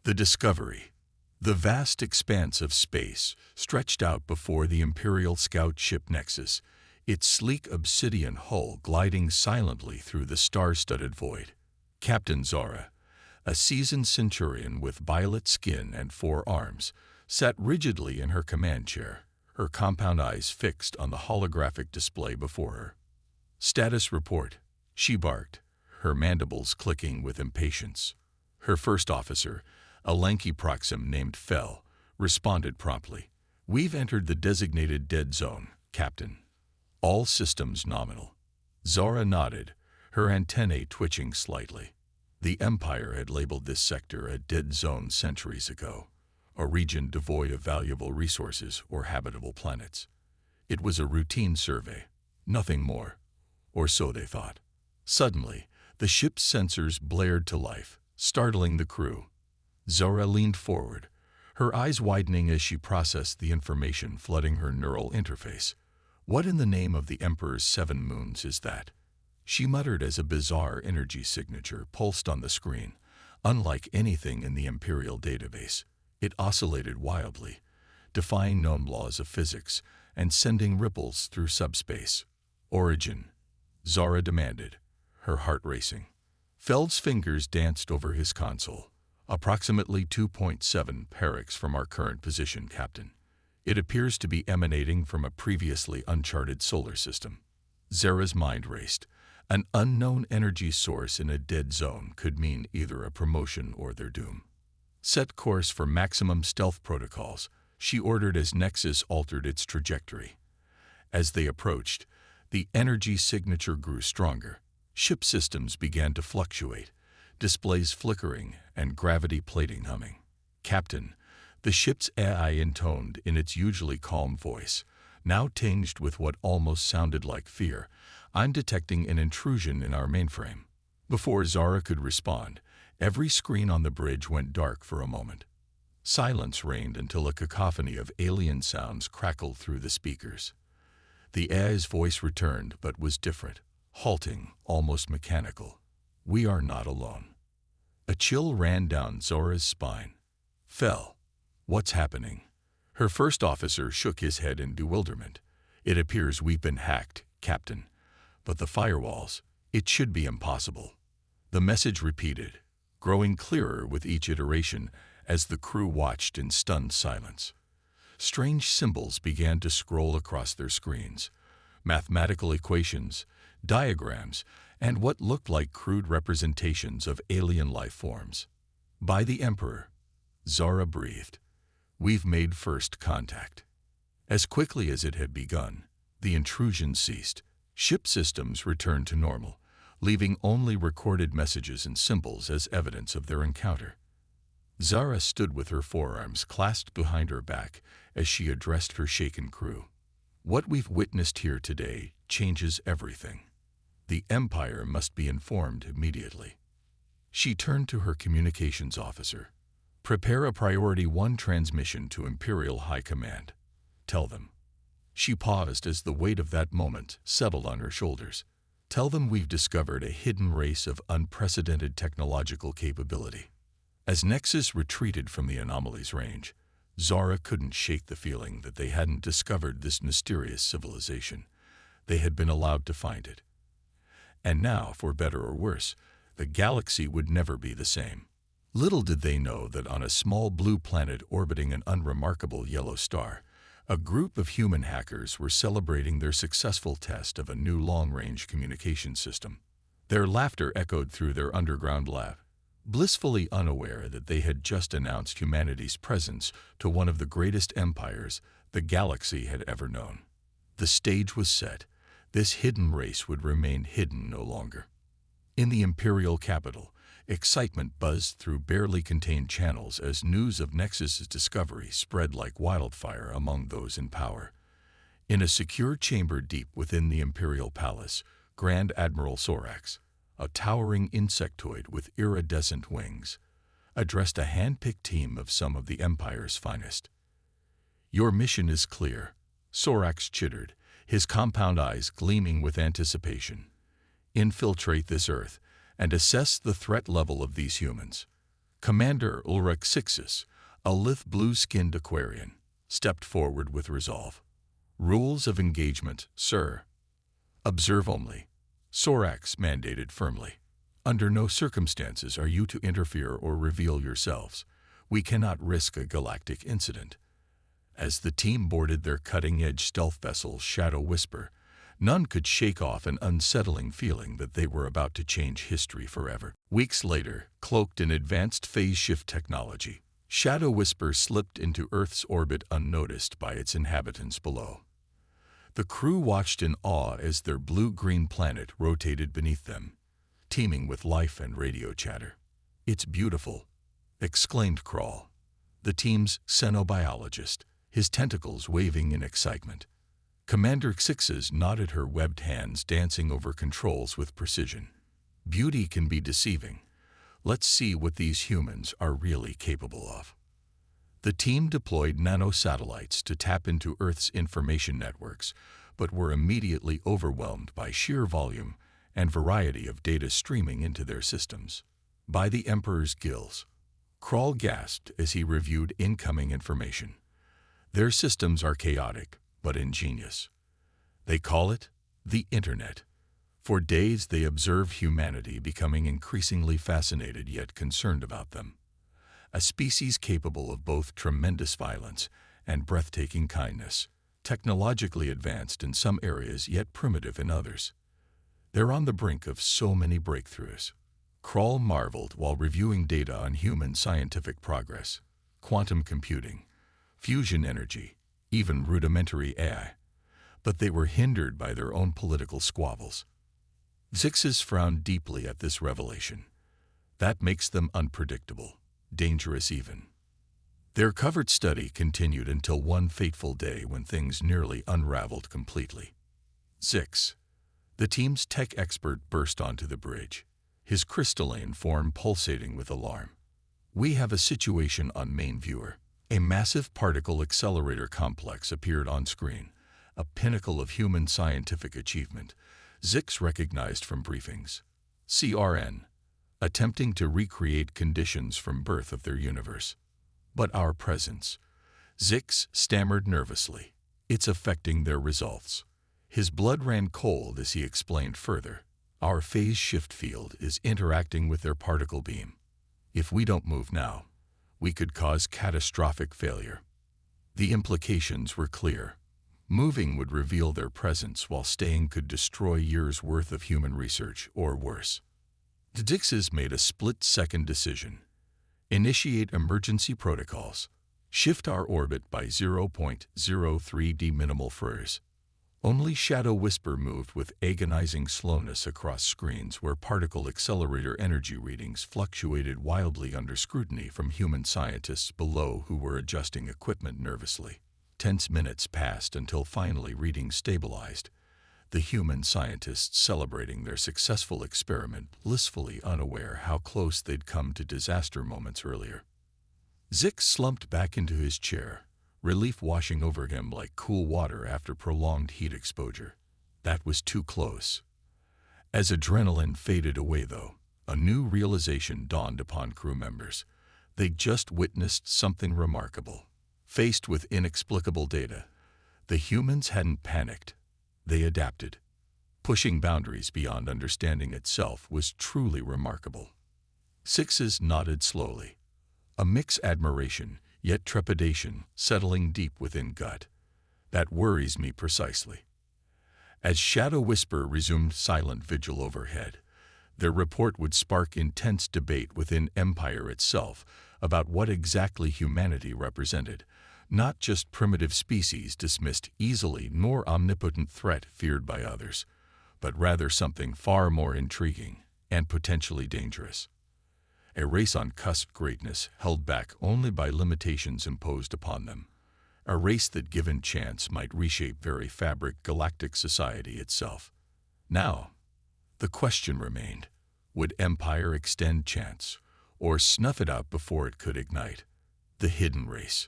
The Discovery. The vast expanse of space stretched out before the Imperial scout ship Nexus, its sleek obsidian hull gliding silently through the star-studded void. Captain Zara, a seasoned centurion with violet skin and 4 arms, sat rigidly in her command chair, her compound eyes fixed on the holographic display before her. "Status report," she barked, her mandibles clicking with impatience. Her first officer, a lanky proxim named Fell, responded promptly. "We've entered the designated dead zone, Captain. All systems nominal." Zara nodded, her antennae twitching slightly. The Empire had labeled this sector a dead zone centuries ago, a region devoid of valuable resources or habitable planets. It was a routine survey, nothing more, or so they thought. Suddenly, the ship's sensors blared to life, startling the crew. Zara leaned forward, her eyes widening as she processed the information flooding her neural interface. "What in the name of the Emperor's 7 moons is that?" she muttered as a bizarre energy signature pulsed on the screen. Unlike anything in the Imperial database, it oscillated wildly, defying known laws of physics and sending ripples through subspace. "Origin," Zara demanded, her heart racing. Feld's fingers danced over his console. "Approximately 2.7 paracs from our current position, Captain. It appears to be emanating from a previously uncharted solar system." Zara's mind raced. An unknown energy source in a dead zone could mean either a promotion or their doom. "Set course for maximum stealth protocols," she ordered as Nexus altered its trajectory. As they approached, the energy signature grew stronger. Ship systems began to fluctuate, displays flickering and gravity plating humming. "Captain," the ship's AI intoned in its usually calm voice, now tinged with what almost sounded like fear, "I'm detecting an intrusion in our mainframe." Before Zara could respond, every screen on the bridge went dark for a moment. Silence reigned until a cacophony of alien sounds crackled through the speakers. The AI's voice returned, but was different, halting, almost mechanical. "We are not alone." A chill ran down Zora's spine. "Fell, what's happening?" Her first officer shook his head in bewilderment. "It appears we've been hacked, Captain. But the firewalls, it should be impossible." The message repeated, growing clearer with each iteration as the crew watched in stunned silence. Strange symbols began to scroll across their screens. Mathematical equations, diagrams, and what looked like crude representations of alien life forms. "By the Emperor," Zara breathed. "We've made first contact." As quickly as it had begun, the intrusion ceased. Ship systems returned to normal, leaving only recorded messages and symbols as evidence of their encounter. Zara stood with her forearms clasped behind her back as she addressed her shaken crew. "What we've witnessed here today changes everything. The Empire must be informed immediately." She turned to her communications officer. "Prepare a Priority 1 transmission to Imperial High Command. Tell them." She paused as the weight of that moment settled on her shoulders. "Tell them we've discovered a hidden race of unprecedented technological capability." As Nexus retreated from the anomaly's range, Zara couldn't shake the feeling that they hadn't discovered this mysterious civilization. They had been allowed to find it. And now, for better or worse, the galaxy would never be the same. Little did they know that on a small blue planet orbiting an unremarkable yellow star, a group of human hackers were celebrating their successful test of a new long-range communication system. Their laughter echoed through their underground lab, blissfully unaware that they had just announced humanity's presence to one of the greatest empires the galaxy had ever known. The stage was set. This hidden race would remain hidden no longer. In the Imperial capital, excitement buzzed through barely contained channels as news of Nexus's discovery spread like wildfire among those in power. In a secure chamber deep within the Imperial Palace, Grand Admiral Sorax, a towering insectoid with iridescent wings, addressed a hand-picked team of some of the Empire's finest. "Your mission is clear," Sorax chittered, his compound eyes gleaming with anticipation. "Infiltrate this Earth and assess the threat level of these humans. Commander Ulrich Sixus, a lithe blue-skinned Aquarian, stepped forward with resolve. "Rules of engagement, sir." "Observe only," Sorax mandated firmly. "Under no circumstances are you to interfere or reveal yourselves. We cannot risk a galactic incident." As the team boarded their cutting-edge stealth vessel Shadow Whisper, none could shake off an unsettling feeling that they were about to change history forever. Weeks later, cloaked in advanced phase shift technology, Shadow Whisper slipped into Earth's orbit unnoticed by its inhabitants below. The crew watched in awe as their blue-green planet rotated beneath them, teeming with life and radio chatter. "It's beautiful," exclaimed Krall, the team's xenobiologist, his tentacles waving in excitement. Commander Xixes nodded, her webbed hands dancing over controls with precision. "Beauty can be deceiving. Let's see what these humans are really capable of." The team deployed nanosatellites to tap into Earth's information networks, but were immediately overwhelmed by sheer volume and variety of data streaming into their systems. "By the Emperor's gills," Krall gasped as he reviewed incoming information. "Their systems are chaotic, but ingenious. They call it the Internet. For days they observe humanity becoming increasingly fascinated yet concerned about them. A species capable of both tremendous violence and breathtaking kindness, technologically advanced in some areas yet primitive in others. They're on the brink of so many breakthroughs." Krall marveled while reviewing data on human scientific progress, quantum computing, fusion energy, even rudimentary AI. But they were hindered by their own political squabbles. Xixes frowned deeply at this revelation. That makes them unpredictable, dangerous even. Their covert study continued until one fateful day when things nearly unraveled completely. Zix, the team's tech expert, burst onto the bridge, his crystalline form pulsating with alarm. "We have a situation on main viewer." A massive particle accelerator complex appeared on screen, a pinnacle of human scientific achievement, Zix recognized from briefings. CRN, attempting to recreate conditions from birth of their universe. "But our presence," Zix stammered nervously, "it's affecting their results." His blood ran cold as he explained further. "Our phase shift field is interacting with their particle beam. If we don't move now, we could cause catastrophic failure." The implications were clear. Moving would reveal their presence, while staying could destroy years' worth of human research, or worse. Zixes made a split-second decision. Initiate emergency protocols. Shift our orbit by 0.03 d minimal furs. Only Shadow Whisper moved with agonizing slowness across screens where particle accelerator energy readings fluctuated wildly under scrutiny from human scientists below who were adjusting equipment nervously. Tense minutes passed until finally readings stabilized, the human scientists celebrating their successful experiment, blissfully unaware how close they'd come to disaster moments earlier. Zix slumped back into his chair, relief washing over him like cool water after prolonged heat exposure. That was too close. As adrenaline faded away, though, a new realization dawned upon crew members. They'd just witnessed something remarkable. Faced with inexplicable data, the humans hadn't panicked. They adapted. Pushing boundaries beyond understanding itself was truly remarkable. Zixes nodded slowly, a mixed admiration, yet trepidation settling deep within gut. "That worries me precisely." As Shadow Whisper resumed silent vigil overhead, their report would spark intense debate within Empire itself about what exactly humanity represented, not just primitive species dismissed easily nor omnipotent threat feared by others, but rather something far more intriguing and potentially dangerous. A race on cusp greatness held back only by limitations imposed upon them. A race that, given chance, might reshape very fabric galactic society itself. Now, the question remained, would Empire extend chance, or snuff it out before it could ignite? The hidden race.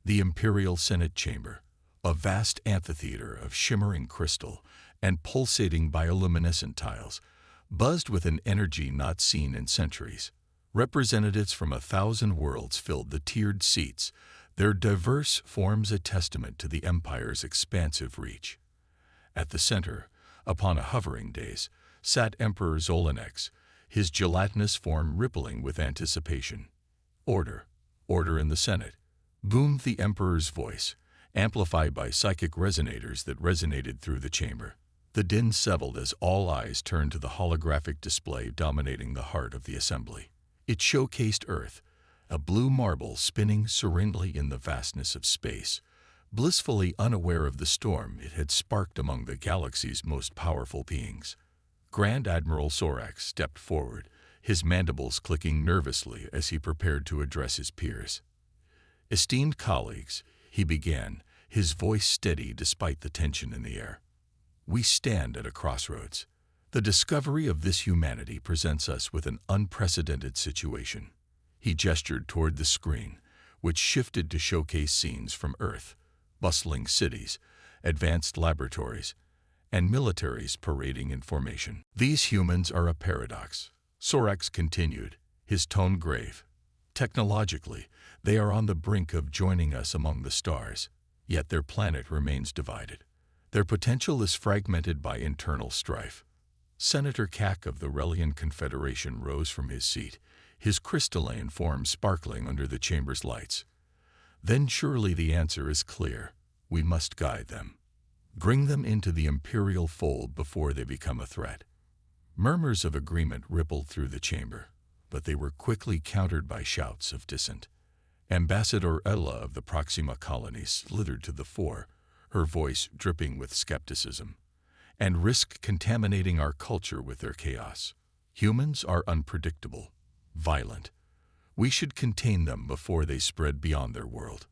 The Imperial Senate Chamber, a vast amphitheater of shimmering crystal and pulsating bioluminescent tiles, buzzed with an energy not seen in centuries. Representatives from 1,000 worlds filled the tiered seats, their diverse forms a testament to the Empire's expansive reach. At the center, upon a hovering dais, sat Emperor Zolanex, his gelatinous form rippling with anticipation. "Order, order in the Senate," boomed the Emperor's voice, amplified by psychic resonators that resonated through the chamber. The din settled as all eyes turned to the holographic display dominating the heart of the assembly. It showcased Earth, a blue marble spinning serenely in the vastness of space, blissfully unaware of the storm it had sparked among the galaxy's most powerful beings. Grand Admiral Sorax stepped forward, his mandibles clicking nervously as he prepared to address his peers. "Esteemed colleagues," he began, his voice steady despite the tension in the air. "We stand at a crossroads. The discovery of this humanity presents us with an unprecedented situation." He gestured toward the screen, which shifted to showcase scenes from Earth, bustling cities, advanced laboratories, and militaries parading in formation. "These humans are a paradox," Sorax continued, his tone grave. "Technologically, they are on the brink of joining us among the stars, yet their planet remains divided. Their potential is fragmented by internal strife." Senator Kak of the Relian Confederation rose from his seat, his crystalline form sparkling under the chamber's lights. "Then surely the answer is clear. We must guide them. Bring them into the imperial fold before they become a threat." Murmurs of agreement rippled through the chamber, but they were quickly countered by shouts of dissent. Ambassador Ella of the Proxima colony slithered to the fore, her voice dripping with skepticism. "And risk contaminating our culture with their chaos. Humans are unpredictable, violent. We should contain them before they spread beyond their world."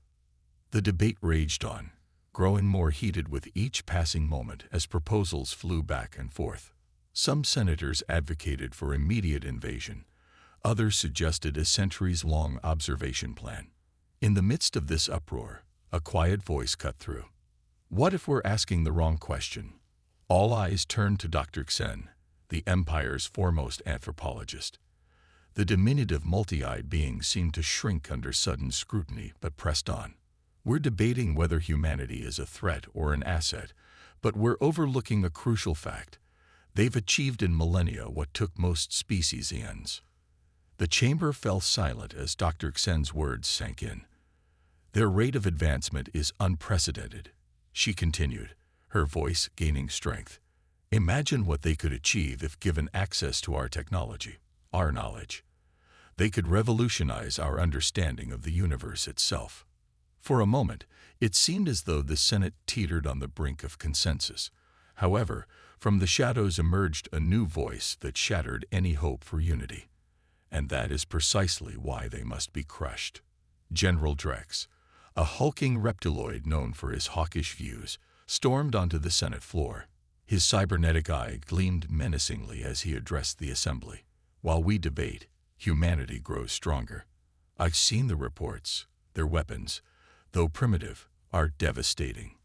The debate raged on, growing more heated with each passing moment as proposals flew back and forth. Some senators advocated for immediate invasion. Others suggested a centuries-long observation plan. In the midst of this uproar, a quiet voice cut through. "What if we're asking the wrong question?" All eyes turned to Dr. Xen, the Empire's foremost anthropologist. The diminutive multi-eyed being seemed to shrink under sudden scrutiny but pressed on. "We're debating whether humanity is a threat or an asset, but we're overlooking a crucial fact. They've achieved in millennia what took most species eons." The chamber fell silent as Dr. Xen's words sank in. "Their rate of advancement is unprecedented," she continued, her voice gaining strength. "Imagine what they could achieve if given access to our technology, our knowledge. They could revolutionize our understanding of the universe itself." For a moment, it seemed as though the Senate teetered on the brink of consensus. However, from the shadows emerged a new voice that shattered any hope for unity. "And that is precisely why they must be crushed." General Drex, a hulking reptiloid known for his hawkish views, stormed onto the Senate floor. His cybernetic eye gleamed menacingly as he addressed the assembly. "While we debate, humanity grows stronger. I've seen the reports. Their weapons, though primitive, are devastating.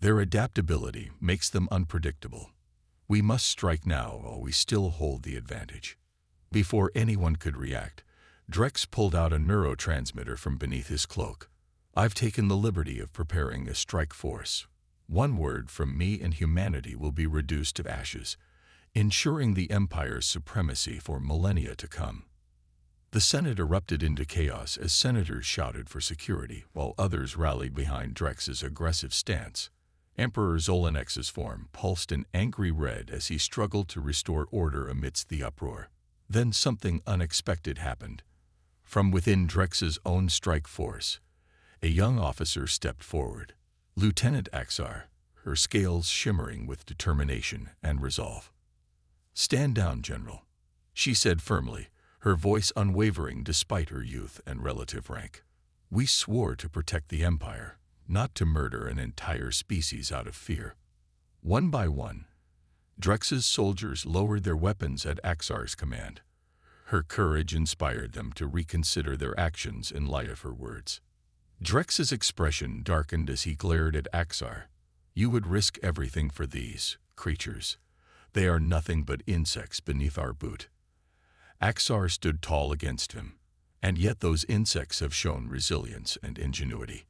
Their adaptability makes them unpredictable. We must strike now while we still hold the advantage." Before anyone could react, Drex pulled out a neurotransmitter from beneath his cloak. "I've taken the liberty of preparing a strike force. One word from me and humanity will be reduced to ashes, ensuring the Empire's supremacy for millennia to come." The Senate erupted into chaos as senators shouted for security, while others rallied behind Drex's aggressive stance. Emperor Zolanex's form pulsed an angry red as he struggled to restore order amidst the uproar. Then something unexpected happened. From within Drex's own strike force, a young officer stepped forward. Lieutenant Axar, her scales shimmering with determination and resolve. "Stand down, General," she said firmly, her voice unwavering despite her youth and relative rank. "We swore to protect the Empire, not to murder an entire species out of fear." One by one, Drex's soldiers lowered their weapons at Axar's command. Her courage inspired them to reconsider their actions in light of her words. Drex's expression darkened as he glared at Axar. "You would risk everything for these creatures. They are nothing but insects beneath our boot." Axar stood tall against him. And yet those insects have shown resilience and ingenuity.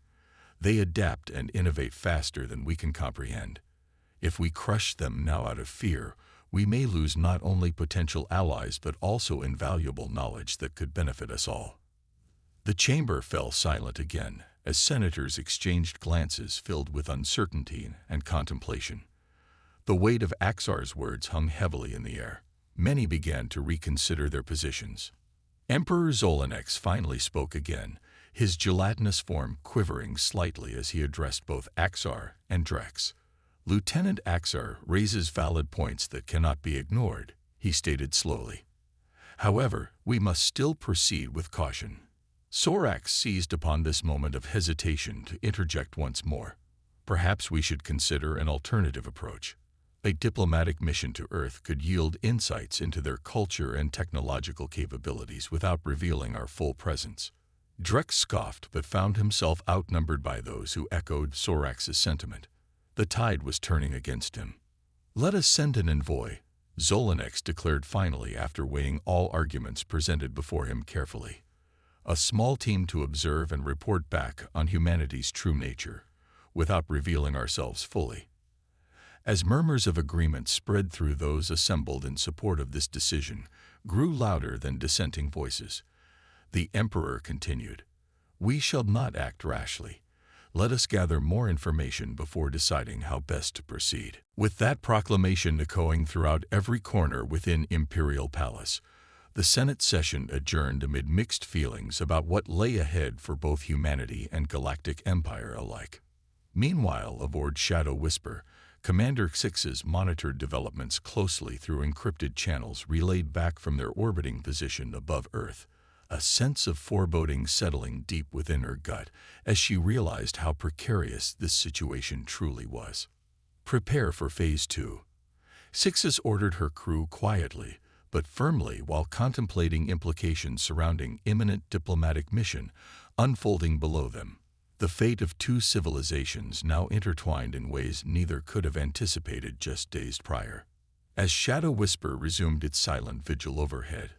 They adapt and innovate faster than we can comprehend. If we crush them now out of fear, we may lose not only potential allies but also invaluable knowledge that could benefit us all. The chamber fell silent again as senators exchanged glances filled with uncertainty and contemplation. The weight of Axar's words hung heavily in the air. Many began to reconsider their positions. Emperor Zolanex finally spoke again, his gelatinous form quivering slightly as he addressed both Axar and Drex. Lieutenant Axar raises valid points that cannot be ignored, he stated slowly. However, we must still proceed with caution. Sorax seized upon this moment of hesitation to interject once more. Perhaps we should consider an alternative approach. A diplomatic mission to Earth could yield insights into their culture and technological capabilities without revealing our full presence. Drex scoffed but found himself outnumbered by those who echoed Sorax's sentiment. The tide was turning against him. "Let us send an envoy," Zolanex declared finally after weighing all arguments presented before him carefully. "A small team to observe and report back on humanity's true nature, without revealing ourselves fully." As murmurs of agreement spread through those assembled in support of this decision, grew louder than dissenting voices. The Emperor continued, "We shall not act rashly. Let us gather more information before deciding how best to proceed." With that proclamation echoing throughout every corner within Imperial Palace, the Senate session adjourned amid mixed feelings about what lay ahead for both humanity and Galactic Empire alike. Meanwhile, aboard Shadow Whisper, Commander Sixes monitored developments closely through encrypted channels relayed back from their orbiting position above Earth, a sense of foreboding settling deep within her gut as she realized how precarious this situation truly was. "Prepare for Phase 2. Sixes ordered her crew quietly, but firmly while contemplating implications surrounding imminent diplomatic mission unfolding below them. The fate of two civilizations now intertwined in ways neither could have anticipated just days prior. As Shadow Whisper resumed its silent vigil overhead,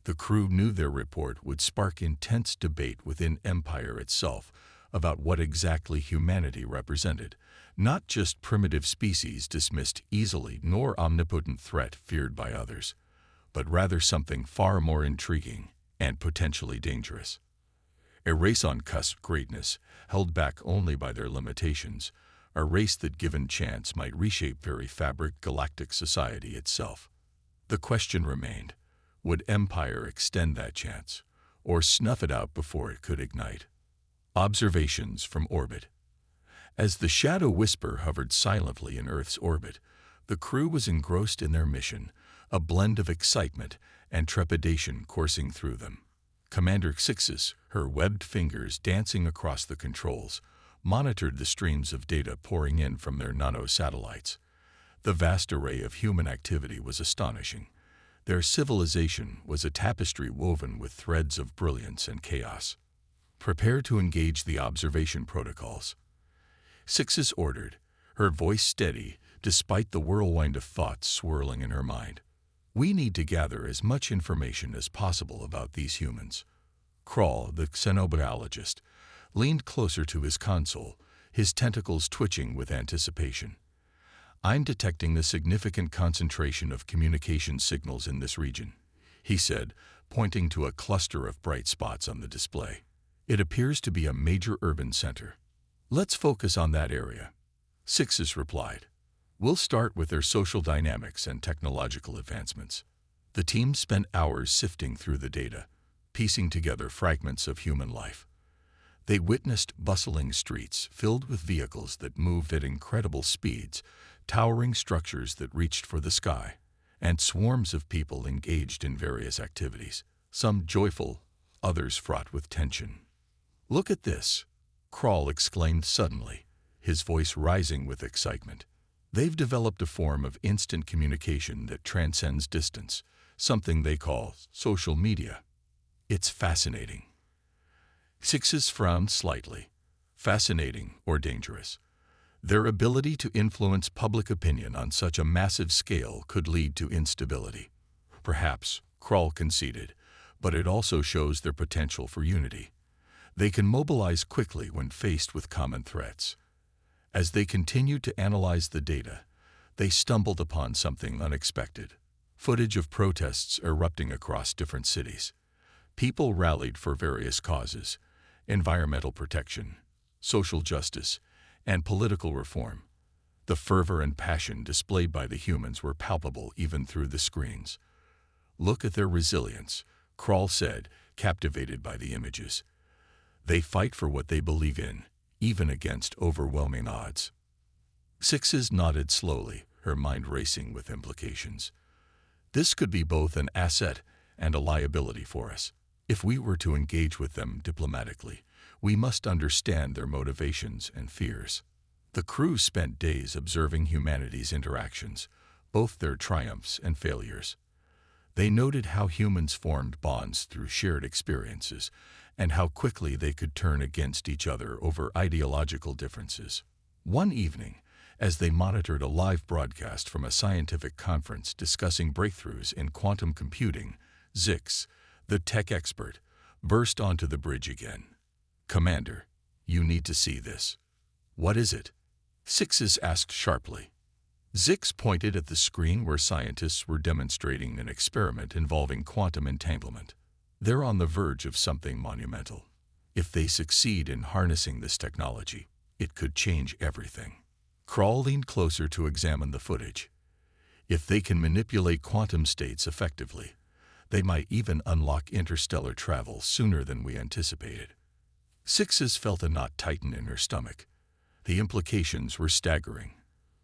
the crew knew their report would spark intense debate within Empire itself about what exactly humanity represented, not just primitive species dismissed easily nor omnipotent threat feared by others, but rather something far more intriguing and potentially dangerous. A race on cusp greatness, held back only by their limitations, a race that given chance might reshape very fabric galactic society itself. The question remained, would Empire extend that chance, or snuff it out before it could ignite? Observations from orbit. As the Shadow Whisper hovered silently in Earth's orbit, the crew was engrossed in their mission, a blend of excitement and trepidation coursing through them. Commander Sixes, her webbed fingers dancing across the controls, monitored the streams of data pouring in from their nano-satellites. The vast array of human activity was astonishing. Their civilization was a tapestry woven with threads of brilliance and chaos. "Prepare to engage the observation protocols," Sixes ordered, her voice steady despite the whirlwind of thoughts swirling in her mind. "We need to gather as much information as possible about these humans." Kral, the xenobiologist, leaned closer to his console, his tentacles twitching with anticipation. "I'm detecting a significant concentration of communication signals in this region," he said, pointing to a cluster of bright spots on the display. "It appears to be a major urban center." "Let's focus on that area," Sixes replied. "We'll start with their social dynamics and technological advancements." The team spent hours sifting through the data, piecing together fragments of human life. They witnessed bustling streets filled with vehicles that moved at incredible speeds, towering structures that reached for the sky, and swarms of people engaged in various activities, some joyful, others fraught with tension. "Look at this," Kral exclaimed suddenly, his voice rising with excitement. "They've developed a form of instant communication that transcends distance, something they call social media. It's fascinating." Sixes frowned slightly. Fascinating or dangerous? Their ability to influence public opinion on such a massive scale could lead to instability. Perhaps, Krull conceded, but it also shows their potential for unity. They can mobilize quickly when faced with common threats. As they continued to analyze the data, they stumbled upon something unexpected. Footage of protests erupting across different cities. People rallied for various causes: environmental protection, social justice, and political reform. The fervor and passion displayed by the humans were palpable even through the screens. "Look at their resilience," Krull said, captivated by the images. "They fight for what they believe in, even against overwhelming odds." Sixes nodded slowly, her mind racing with implications. "This could be both an asset and a liability for us. If we were to engage with them diplomatically, we must understand their motivations and fears." The crew spent days observing humanity's interactions, both their triumphs and failures. They noted how humans formed bonds through shared experiences, and how quickly they could turn against each other over ideological differences. One evening, as they monitored a live broadcast from a scientific conference discussing breakthroughs in quantum computing, Zix, the tech expert, burst onto the bridge again. "Commander, you need to see this." "What is it?" Sixes asked sharply. Zix pointed at the screen where scientists were demonstrating an experiment involving quantum entanglement. "They're on the verge of something monumental. If they succeed in harnessing this technology, it could change everything." Krull leaned closer to examine the footage. "If they can manipulate quantum states effectively, they might even unlock interstellar travel sooner than we anticipated." Sixes felt a knot tighten in her stomach. The implications were staggering.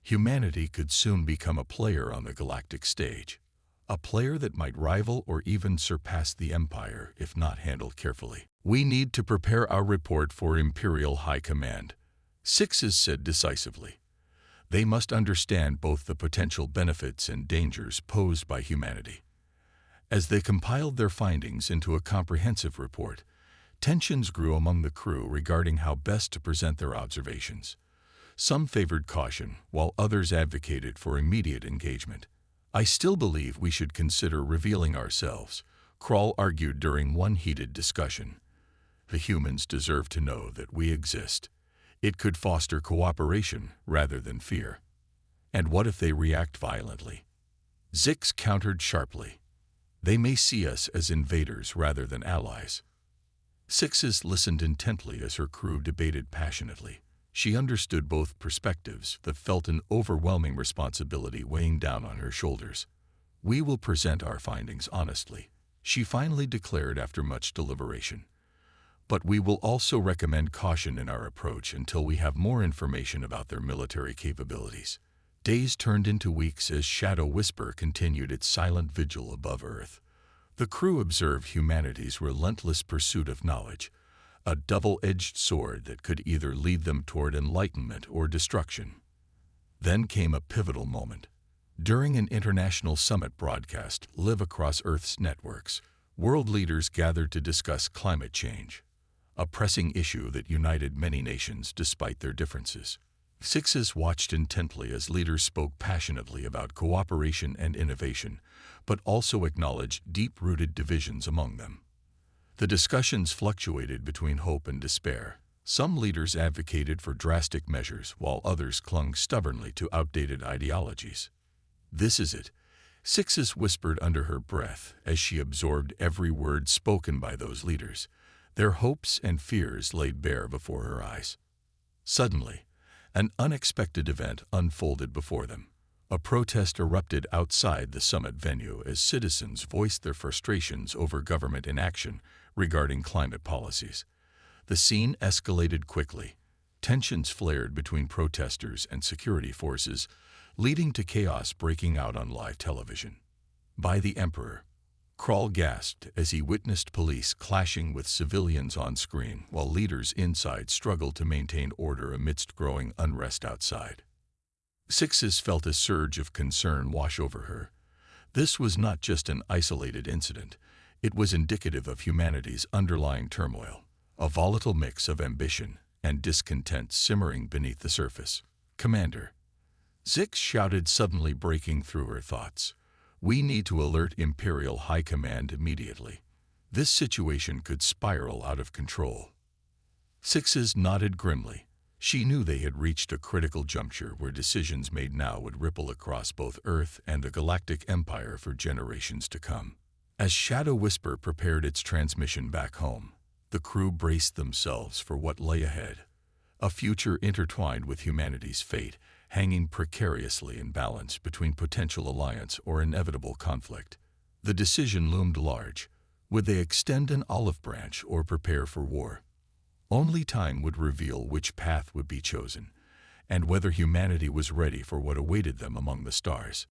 Humanity could soon become a player on the galactic stage, a player that might rival or even surpass the Empire if not handled carefully. "We need to prepare our report for Imperial High Command," Sixes said decisively. They must understand both the potential benefits and dangers posed by humanity. As they compiled their findings into a comprehensive report, tensions grew among the crew regarding how best to present their observations. Some favored caution, while others advocated for immediate engagement. "I still believe we should consider revealing ourselves," Krull argued during one heated discussion. "The humans deserve to know that we exist. It could foster cooperation rather than fear." "And what if they react violently?" Zix countered sharply. "They may see us as invaders rather than allies." Sixes listened intently as her crew debated passionately. She understood both perspectives, but felt an overwhelming responsibility weighing down on her shoulders. "We will present our findings honestly," she finally declared after much deliberation. "But we will also recommend caution in our approach until we have more information about their military capabilities." Days turned into weeks as Shadow Whisper continued its silent vigil above Earth. The crew observed humanity's relentless pursuit of knowledge, a double-edged sword that could either lead them toward enlightenment or destruction. Then came a pivotal moment. During an international summit broadcast live across Earth's networks, world leaders gathered to discuss climate change, a pressing issue that united many nations despite their differences. Sixes watched intently as leaders spoke passionately about cooperation and innovation, but also acknowledged deep-rooted divisions among them. The discussions fluctuated between hope and despair. Some leaders advocated for drastic measures, while others clung stubbornly to outdated ideologies. "This is it," Sixes whispered under her breath as she absorbed every word spoken by those leaders, their hopes and fears laid bare before her eyes. Suddenly, an unexpected event unfolded before them. A protest erupted outside the summit venue as citizens voiced their frustrations over government inaction regarding climate policies. The scene escalated quickly. Tensions flared between protesters and security forces, leading to chaos breaking out on live television. "By the Emperor," Krull gasped as he witnessed police clashing with civilians on screen while leaders inside struggled to maintain order amidst growing unrest outside. Sixes felt a surge of concern wash over her. This was not just an isolated incident. It was indicative of humanity's underlying turmoil, a volatile mix of ambition and discontent simmering beneath the surface. "Commander," Zix shouted, suddenly breaking through her thoughts. We need to alert Imperial High Command immediately. This situation could spiral out of control. Sixes nodded grimly. She knew they had reached a critical juncture where decisions made now would ripple across both Earth and the Galactic Empire for generations to come. As Shadow Whisper prepared its transmission back home, the crew braced themselves for what lay ahead. A future intertwined with humanity's fate, hanging precariously in balance between potential alliance or inevitable conflict. The decision loomed large. Would they extend an olive branch or prepare for war? Only time would reveal which path would be chosen, and whether humanity was ready for what awaited them among the stars.